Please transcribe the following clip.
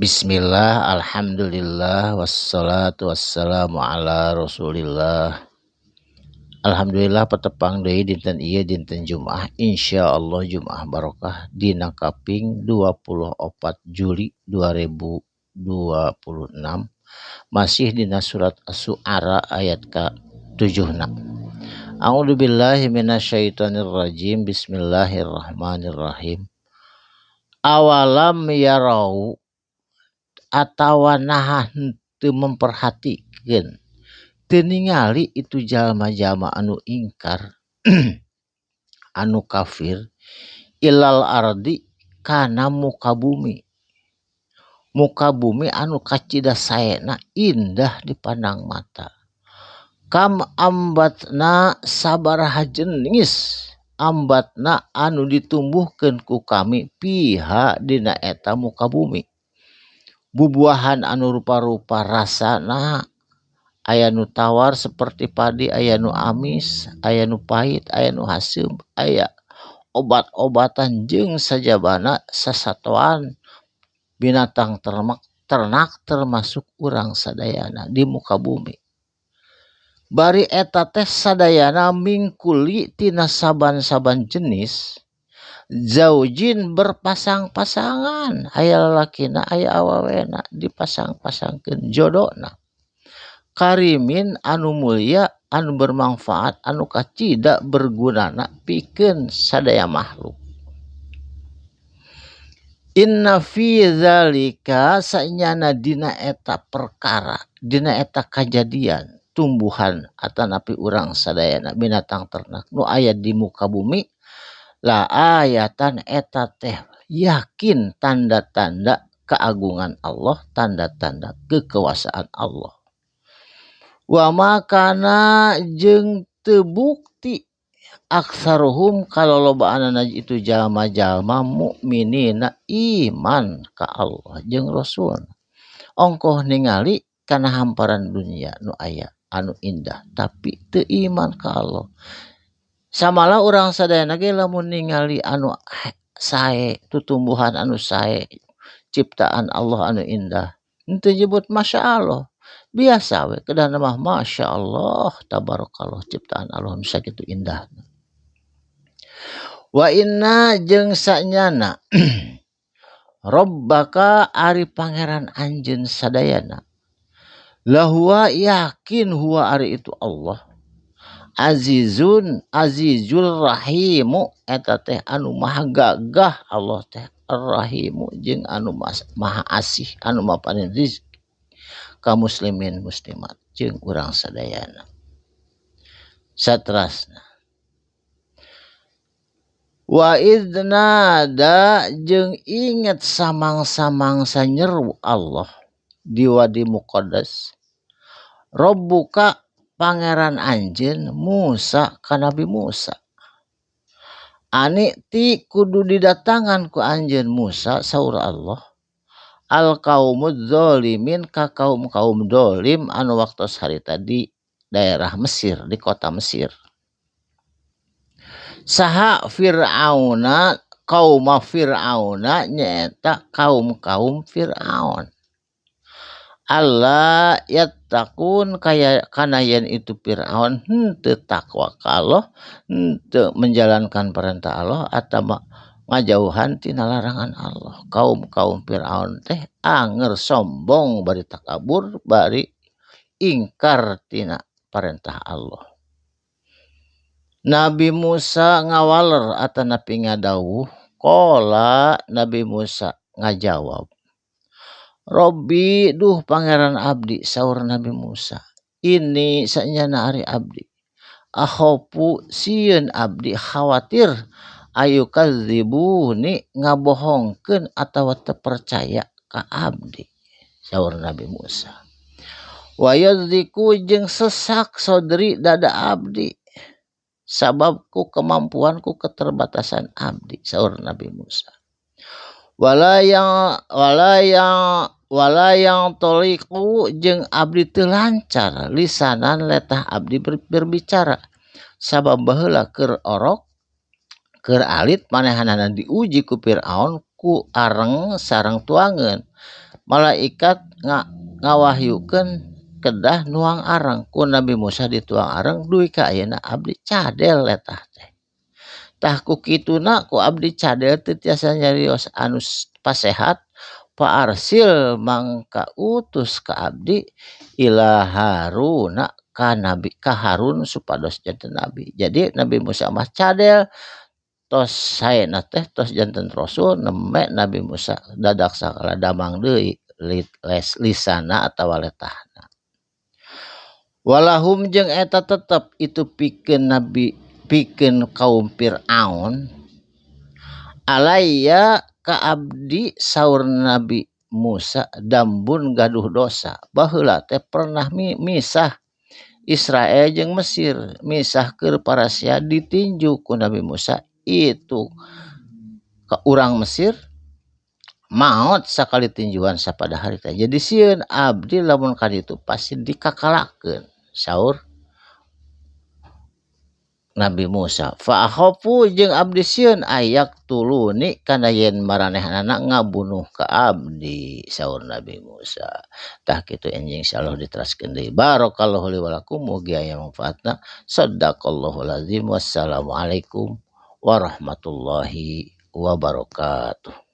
Bismillah, alhamdulillah, wassalatu wassalamu ala rasulillah. Alhamdulillah petepang deui dinten ieu dinten Jumaah, insyaallah Jumaah barokah dina kaping 24 Juli 2026 masih dina surat Asy-Syu'ara ayat ka-7. A'udzubillahi minasyaitonirrajim. Bismillahirrahmanirrahim. Awalam yarau atawa naha henteu memperhatikeun teu ningali itu jalma-jalma anu ingkar anu kafir ilal ardi kana muka bumi anu kacida saena indah dipandang mata. Kam ambatna sabaraha jenis ambatna anu ditumbuhkeun ku kami piha dina eta muka bumi. Bubuahan anu rupa-rupa rasana aya nu tawar seperti padi, aya nu amis, aya nu pahit, aya nu haseum, aya obat-obatan jeung sajabana sasatoan binatang ternak termasuk urang sadayana di muka bumi. Bari eta teh sadayana mingkuli tina saban-saban jenis zaujin berpasang-pasangan, aya lalakina aya awawena dipasang-pasangkeun jodona. Karimin anu mulia anu bermanfaat anu kacida bergunana pikeun sadaya makhluk. Inna fi zalika saenyana dina eta perkara, dina eta kajadian tumbuhan atanapi urang sadayana binatang ternak nu aya di muka bumi la ayatan eta teh yakin tanda-tanda keagungan Allah, tanda-tanda kekuasaan Allah. Wa makana jeung teu bukti aksaruhum kalolobaanna itu jalma-jalma mukminina iman ka Allah jeung Rasul. Ongkoh ningali kana hamparan dunia nu aya anu indah tapi teu iman ka Allah. Samala urang sadayana ge lamun ningali anu sae, tutumbuhan anu sae, ciptaan Allah anu indah, henteu nyebut masya Allah. Biasa we kedah mah masya Allah, tabarakallah ciptaan Allah nu sakitu indah. Wa inna jeung sanyana Rabbaka ari pangeran anjeun sadayana. Lahuwa yakin huwa ari itu Allah. Azizul rahimu eta teh anu maha gagah Allah teh ar-rahimu jeung anu maha asih anu mapanin rizki ka muslimin muslimat jeung urang sadayana. Saterasna wa idnada jeung inget samang-samangsa nyeru Allah di wadi muqaddas Rabbuka pangeran anjeun Musa ka Nabi Musa. Ani ti kudu didatangan ku anjeun Musa saur Allah al qaumudz zalimin ka kaum-kaum dolim anu waktos harita di daerah Mesir, di kota Mesir. Saha Fir'auna kauma Fir'auna nyaeta kaum-kaum Fir'aun. Allah yattaqun kaya kana yen itu Fir'aun henteu takwa ka Allah, henteu menjalankan perintah Allah atawa ngajauhan tina larangan Allah. Kaum-kaum Fir'aun teh anger sombong bari takabur bari ingkar tina perintah Allah. Nabi Musa ngawaler atanapi ngadawuh, qala Nabi Musa ngajawab. Robbi duh pangeran abdi saur Nabi Musa. Ini sanyana ari abdi. Akhofu sieun abdi khawatir ayu kadzibuni ngabohongkeun atawa teu percaya ka abdi saur Nabi Musa. Wa yadziku jeung sesak sodri dada abdi sabab ku kemampuanku keterbatasan abdi saur Nabi Musa. Walayang toliku jeung abdi teu lancar lisanan letah abdi berbicara sabab baheula keur orok keur alit manehanana diuji ku Firaun ku areng sareng tuangeun malaikat ngawahyukeun kedah nuang areng ku Nabi Musa dituang areng duwi ka ayeuna abdi cadel eta teh. Tah ku kituna ku abdi cadel teu tiasa nyarios anu pasehat pa arsil mangka utus ka abdi ila Haruna ka Harun supados janten nabi. Jadi Nabi Musa mah cadel tos saena teh tos janten rasul neme Nabi Musa dadak sakala damang deui lisana atawa letahna. Walahum jeung eta tetep itu pikeun kaum Fir'aun alaiya ka abdi saur Nabi Musa dambun gaduh dosa baheula teh pernah misah Israel jeung Mesir misah keur parasia ditinju ku Nabi Musa itu ke urang Mesir maot sakali tinjuan sapada hari teh jadi sieun abdi lamun ka ditu pasti dikakalakeun saur Nabi Musa fa akhafu jeung abdi sieun ayak tuluni kana yen maranehanana ngabunuh ka abdi saur Nabi Musa. Tah kitu enjing insyaallah diteraskeun deui. Barakallahu li wa lakum mugi aya manfaatna. Shadaqallahul azim. Wassalamualaikum warahmatullahi wabarakatuh.